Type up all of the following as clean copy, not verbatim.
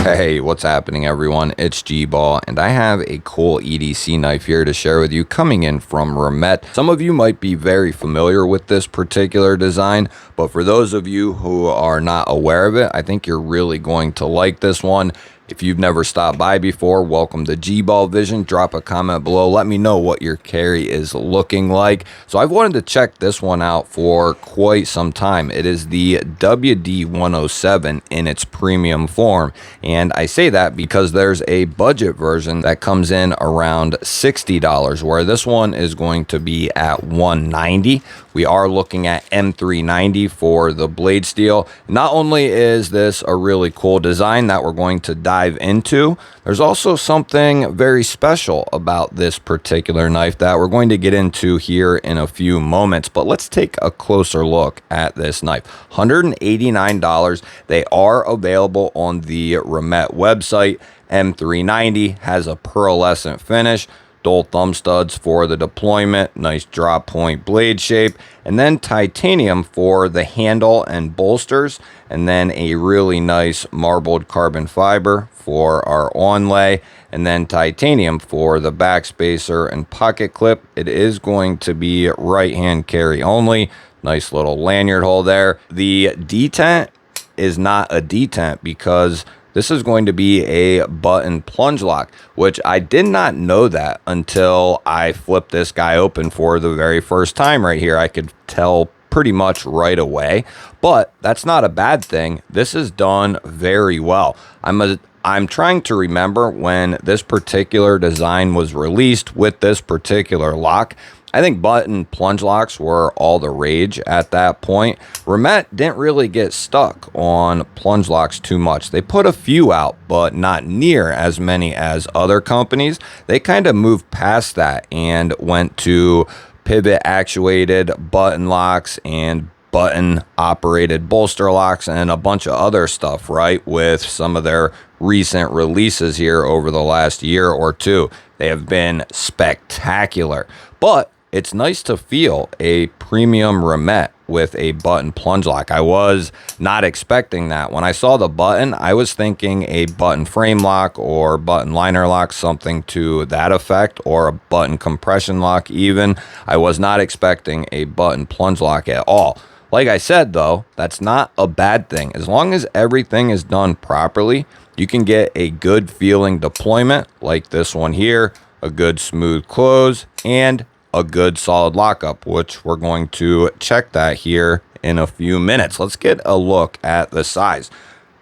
Hey, what's happening everyone? It's GBall and I have a cool EDC knife here to share with you coming in from Remet. Some of you might be very familiar with this particular design, but for those of you who are not aware of it, I think you're really going to like this one. If you've never stopped by before, welcome to GBall Vision. Drop a comment below. Let me know what your carry is looking like. So I've wanted to check this one out for quite some time. It is the WD-107 in its premium form. And I say that because there's a budget version that comes in around $60, where this one is going to be at $190. We are looking at M390 for the blade steel. Not only is this a really cool design that we're going to dive into, there's also something very special about this particular knife that we're going to get into here in a few moments. But let's take a closer look at this knife. $189. They are available on the Remet website. M390 has a pearlescent finish, dual thumb studs for the deployment, nice drop point blade shape, and then titanium for the handle and bolsters, and then a really nice marbled carbon fiber for our onlay, and then titanium for the backspacer and pocket clip. It is going to be right hand carry only. Nice little lanyard hole there. The detent is not a detent because this is going to be a button plunge lock, which I did not know that until I flipped this guy open for the very first time right here. I could tell pretty much right away, but that's not a bad thing. This is done very well. I'm trying to remember when this particular design was released with this particular lock. I think button plunge locks were all the rage at that point. Remet didn't really get stuck on plunge locks too much. They put a few out, but not near as many as other companies. They kind of moved past that and went to pivot actuated button locks and button operated bolster locks and a bunch of other stuff, right? With some of their recent releases here over the last year or two. They have been spectacular, but it's nice to feel a premium Remet with a button plunge lock. I was not expecting that. When I saw the button, I was thinking a button frame lock or button liner lock, something to that effect, or a button compression lock even. I was not expecting a button plunge lock at all. Like I said, though, that's not a bad thing. As long as everything is done properly, you can get a good feeling deployment like this one here, a good smooth close, and a good solid lockup, which we're going to check that here in a few minutes. Let's get a look at the size.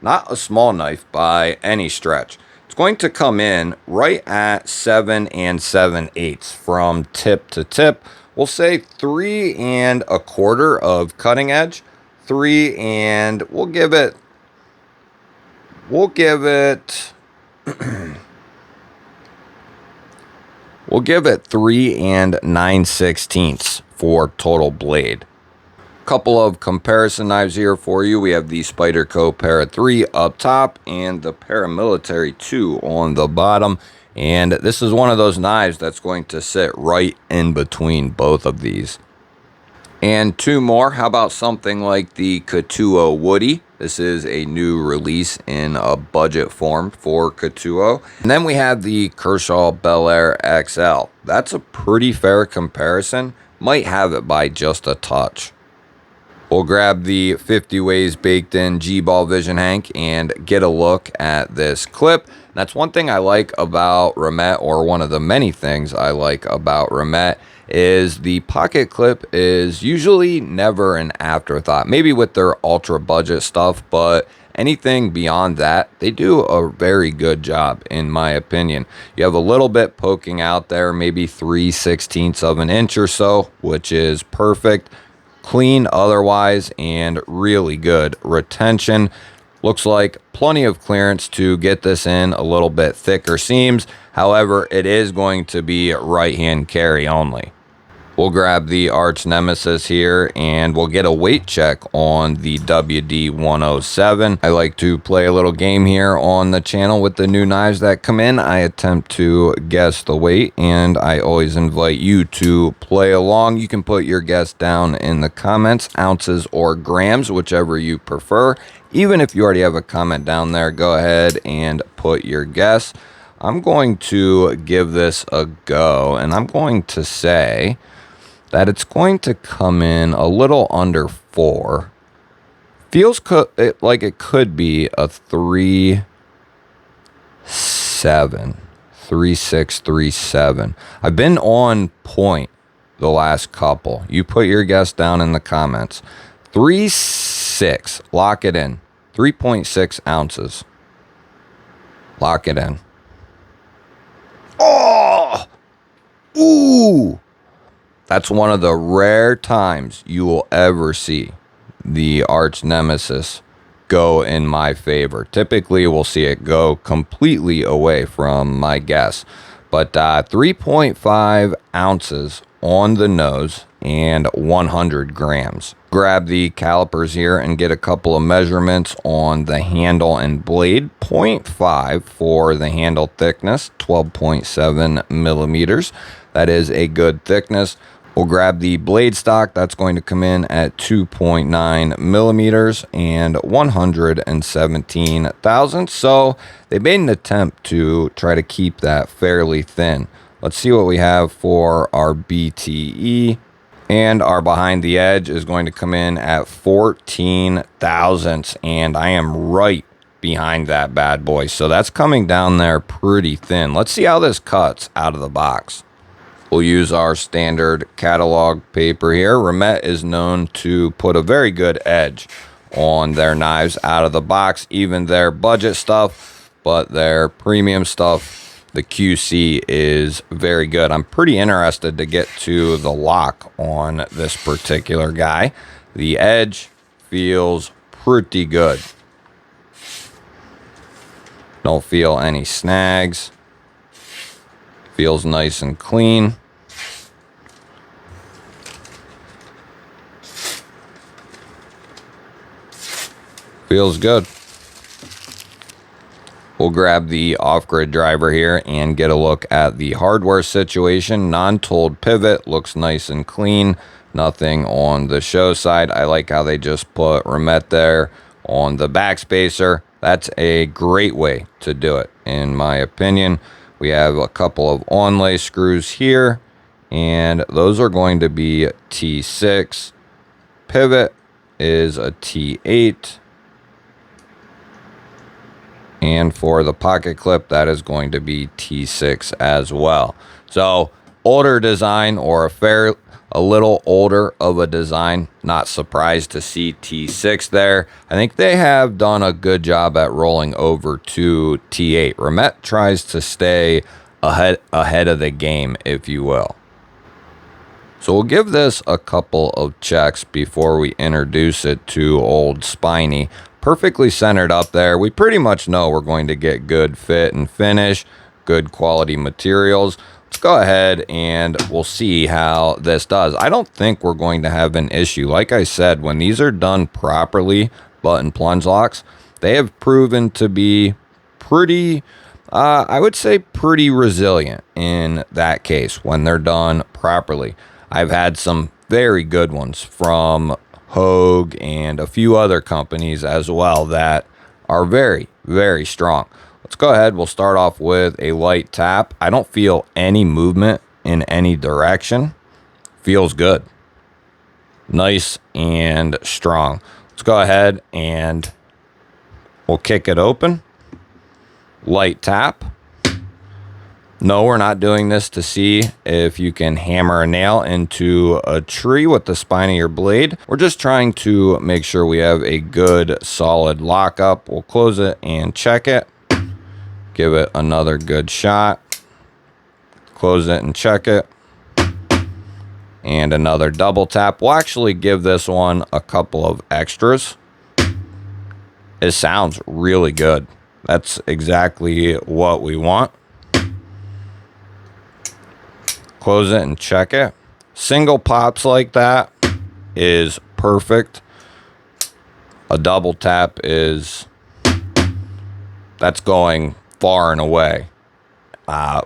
Not a small knife by any stretch. It's going to come in right at 7 7/8 from tip to tip. We'll say 3 1/4 of cutting edge, 3 and we'll give it 3 9/16 for total blade. Couple of comparison knives here for you. We have the Spyderco Para 3 up top and the Paramilitary 2 on the bottom. And this is one of those knives that's going to sit right in between both of these. And two more. How about something like the Katuo Woody? This is a new release in a budget form for Katuo. And then we have the Kershaw Bel Air XL. That's a pretty fair comparison. Might have it by just a touch. We'll grab the 50 ways baked in GBall Vision Hank and get a look at this clip. That's one thing I like about Remet, or one of the many things I like about Remet, is the pocket clip is usually never an afterthought. Maybe with their ultra budget stuff, but anything beyond that, they do a very good job in my opinion. You have a little bit poking out there, maybe 3/16 of an inch or so, which is perfect. Clean otherwise, and really good retention. Looks like plenty of clearance to get this in a little bit thicker seams. However, it is going to be right hand carry only. We'll grab the arch nemesis here and we'll get a weight check on the WD-107. I like to play a little game here on the channel with the new knives that come in. I attempt to guess the weight and I always invite you to play along. You can put your guess down in the comments, ounces or grams, whichever you prefer. Even if you already have a comment down there, go ahead and put your guess. I'm going to give this a go and I'm going to say that it's going to come in a little under 4. Feels like it could be a 3.7, 3.6, 3.7. I've been on point the last couple. You put your guess down in the comments. 3.6, lock it in. 3.6 ounces. Lock it in. Oh! Ooh! That's one of the rare times you will ever see the arch nemesis go in my favor. Typically, we'll see it go completely away from my guess. But 3.5 ounces on the nose and 100 grams. Grab the calipers here and get a couple of measurements on the handle and blade. 0.5 for the handle thickness, 12.7 millimeters. That is a good thickness. We'll grab the blade stock. That's going to come in at 2.9 millimeters and 117 thousandths. So they made an attempt to try to keep that fairly thin. Let's see what we have for our BTE. And our behind the edge is going to come in at 14 thousandths. And I am right behind that bad boy. So that's coming down there pretty thin. Let's see how this cuts out of the box. We'll use our standard catalog paper here. Remet is known to put a very good edge on their knives out of the box, even their budget stuff, but their premium stuff, the QC is very good. I'm pretty interested to get to the lock on this particular guy. The edge feels pretty good. Don't feel any snags. Feels nice and clean. Feels good. We'll grab the off-grid driver here and get a look at the hardware situation. Non-tooled pivot looks nice and clean. Nothing on the show side. I like how they just put Remet there on the backspacer. That's a great way to do it, in my opinion. We have a couple of onlay screws here, and those are going to be T6. Pivot is a T8. And for the pocket clip, that is going to be T6 as well. So older design, or a little older of a design. Not surprised to see T6 there. I think they have done a good job at rolling over to T8. Remet tries to stay ahead of the game, if you will. So we'll give this a couple of checks before we introduce it to old Spiny. Perfectly centered up there. We pretty much know we're going to get good fit and finish, good quality materials. Let's go ahead and we'll see how this does. I don't think we're going to have an issue. Like I said, when these are done properly, button plunge locks, they have proven to be pretty, I would say pretty resilient in that case when they're done properly. I've had some very good ones from Hogue and a few other companies as well that are very, very strong. Let's go ahead. We'll start off with a light tap. I don't feel any movement in any direction. Feels good. Nice and strong. Let's go ahead and we'll kick it open. Light tap. No, we're not doing this to see if you can hammer a nail into a tree with the spine of your blade. We're just trying to make sure we have a good solid lockup. We'll close it and check it. Give it another good shot. Close it and check it. And another double tap. We'll actually give this one a couple of extras. It sounds really good. That's exactly what we want. Close it and check it. Single pops like that is perfect. A double tap that's going far and away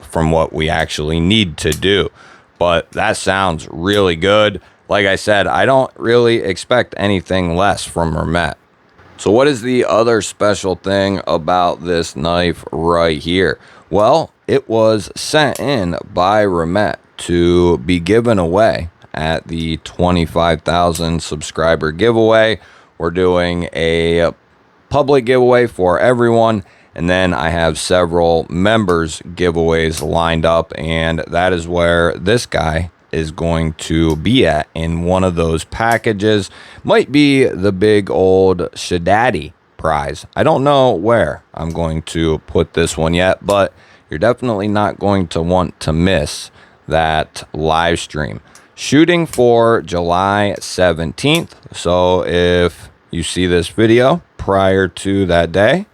from what we actually need to do. But that sounds really good. Like I said, I don't really expect anything less from Hermet. So what is the other special thing about this knife right here? Well, it was sent in by Hermet to be given away at the 25,000 subscriber giveaway. We're doing a public giveaway for everyone, and then I have several members giveaways lined up, and that is where this guy is going to be at in one of those packages. Might be the big old Shadaddy prize. I don't know where I'm going to put this one yet, but you're definitely not going to want to miss that live stream. Shooting for July 17th. So if you see this video prior to that day,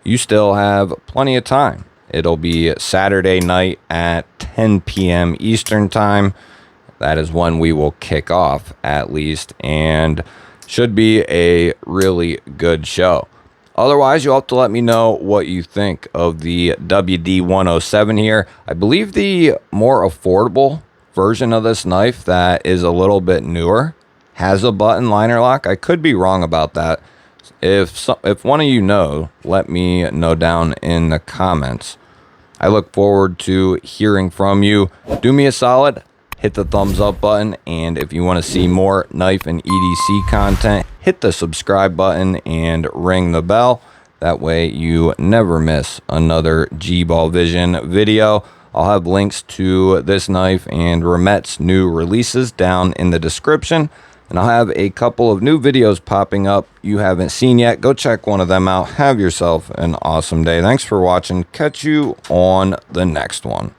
you still have plenty of time. It'll be Saturday night at 10 p.m. Eastern time. That is when we will kick off, at least, and should be a really good show. Otherwise, you'll have to let me know what you think of the WD-107 here. I believe the more affordable version of this knife that is a little bit newer has a button liner lock. I could be wrong about that. If one of you know, let me know down in the comments. I look forward to hearing from you. Do me a solid, hit the thumbs up button, and if you want to see more knife and EDC content, hit the subscribe button and ring the bell. That way you never miss another GBall Vision video. I'll have links to this knife and Hermet's new releases down in the description. And I'll have a couple of new videos popping up you haven't seen yet. Go check one of them out. Have yourself an awesome day. Thanks for watching. Catch you on the next one.